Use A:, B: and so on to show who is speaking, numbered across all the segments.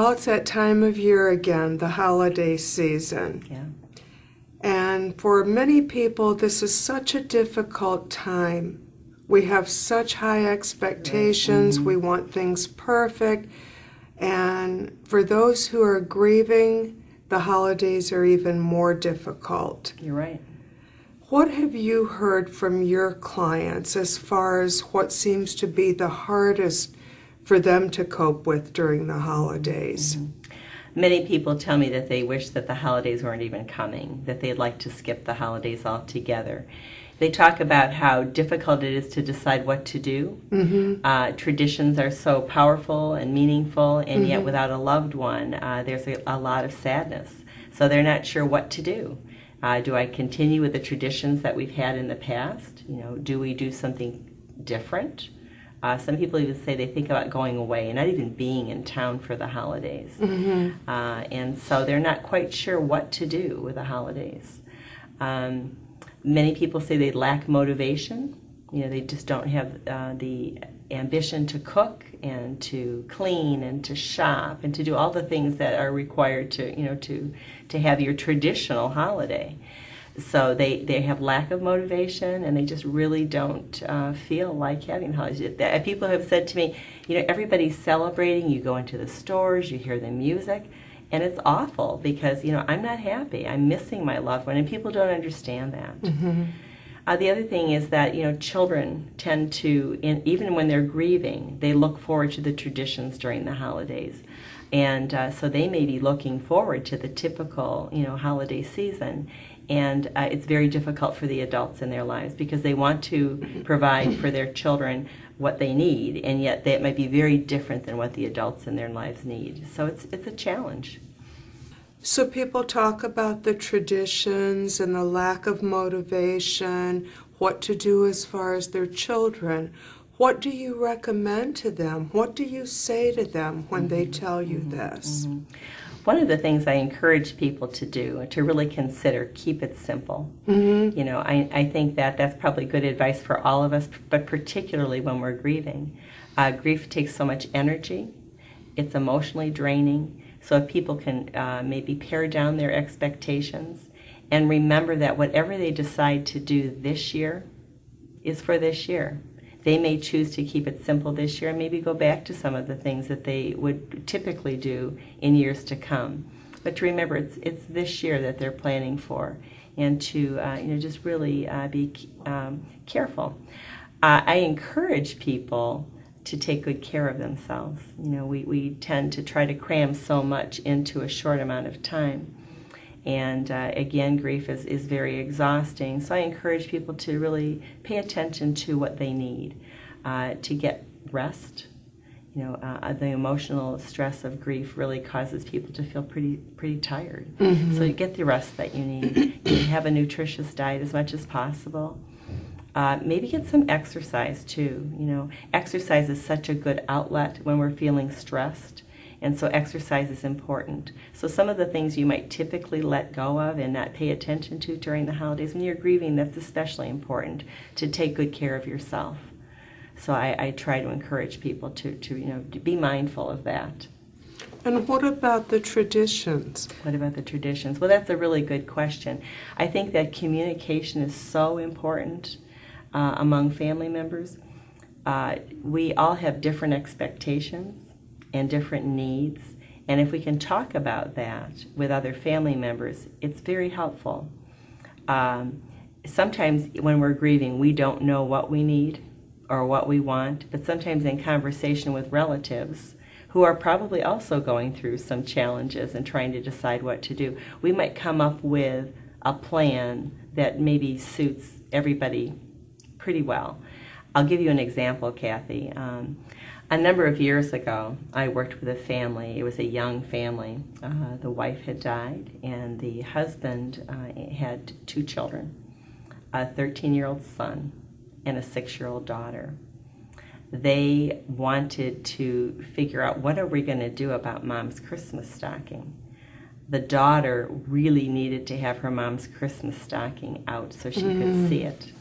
A: Well, it's that time of year again, the holiday season.
B: Yeah.
A: And for many people, this is such a difficult time. We have such high expectations.
B: Right.
A: We want things perfect. And for those who are grieving, the holidays are even more difficult.
B: You're right.
A: What have you heard from your clients as far as what seems to be the hardest for them to cope with during the holidays?
B: Many people tell me that they wish that the holidays weren't even coming, that they'd like to skip the holidays altogether. They talk about how difficult it is to decide what to do. Traditions are so powerful and meaningful, and yet without a loved one, there's a lot of sadness. So they're not sure what to do. Do I continue with the traditions that we've had in the past? You know, do we do something different? Some people even say they think about going away and not even being in town for the holidays. And so they're not quite sure what to do with the holidays. Many people say they lack motivation. You know, they just don't have the ambition to cook and to clean and to shop and to do all the things that are required to, you know, to have your traditional holiday. So they have lack of motivation, and they just really don't feel like having holidays. People have said to me, you know, everybody's celebrating. You go into the stores, you hear the music, and it's awful because, you know, I'm not happy. I'm missing my loved one, and people don't understand that. The other thing is that, you know, children tend to, even when they're grieving, they look forward to the traditions during the holidays. And so they may be looking forward to the typical, you know, holiday season. And it's very difficult for the adults in their lives because they want to provide for their children what they need, and yet that might be very different than what the adults in their lives need. So it's a challenge.
A: So people talk about the traditions and the lack of motivation, what to do as far as their children. What do you recommend to them? What do you say to them when they tell you this?
B: One of the things I encourage people to do, to really consider, keep it simple. You know, I think that that's probably good advice for all of us, but particularly when we're grieving. Grief takes so much energy. It's emotionally draining. So if people can maybe pare down their expectations and remember that whatever they decide to do this year is for this year. They may choose to keep it simple this year and maybe go back to some of the things that they would typically do in years to come. But to remember, it's this year that they're planning for, and to you know, just really be careful. I encourage people to take good care of themselves. You know, we tend to try to cram so much into a short amount of time. And again, grief is very exhausting. So I encourage people to really pay attention to what they need, to get rest. You know, the emotional stress of grief really causes people to feel pretty tired. So you get the rest that you need. You have a nutritious diet as much as possible. Maybe get some exercise too. You know, exercise is such a good outlet when we're feeling stressed. And so exercise is important. So some of the things you might typically let go of and not pay attention to during the holidays, when you're grieving, that's especially important, to take good care of yourself. So I try to encourage people to you know, to be mindful of that.
A: And what about the traditions?
B: What about the traditions? Well, that's a really good question. I think that communication is so important among family members. We all have different expectations and different needs, and if we can talk about that with other family members, it's very helpful. Sometimes when we're grieving, we don't know what we need or what we want, but sometimes in conversation with relatives who are probably also going through some challenges and trying to decide what to do, we might come up with a plan that maybe suits everybody pretty well. I'll give you an example, Kathy. A number of years ago, I worked with a family. It was a young family. The wife had died, and the husband had two children, a 13-year-old son and a 6-year-old daughter. They wanted to figure out, what are we going to do about Mom's Christmas stocking? The daughter really needed to have her mom's Christmas stocking out so she could see it.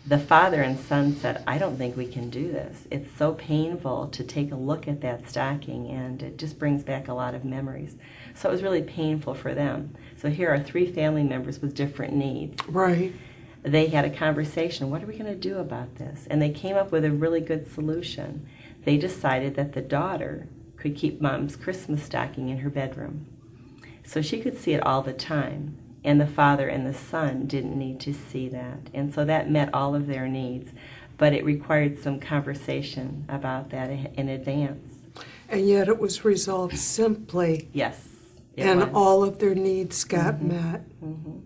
B: the father and son said, I don't think we can do this. It's so painful to take a look at that stocking, and it just brings back a lot of memories. So it was really painful for them. So here are 3 family members with different needs.
A: Right.
B: They had a conversation, what are we going to do about this? And they came up with a really good solution. They decided that the daughter could keep Mom's Christmas stocking in her bedroom, so she could see it all the time, and the father and the son didn't need to see that. And so that met all of their needs, but it required some conversation about that in advance.
A: And yet it was resolved simply,
B: Yes, it
A: and
B: was.
A: all of their needs got met.
B: Mm-hmm.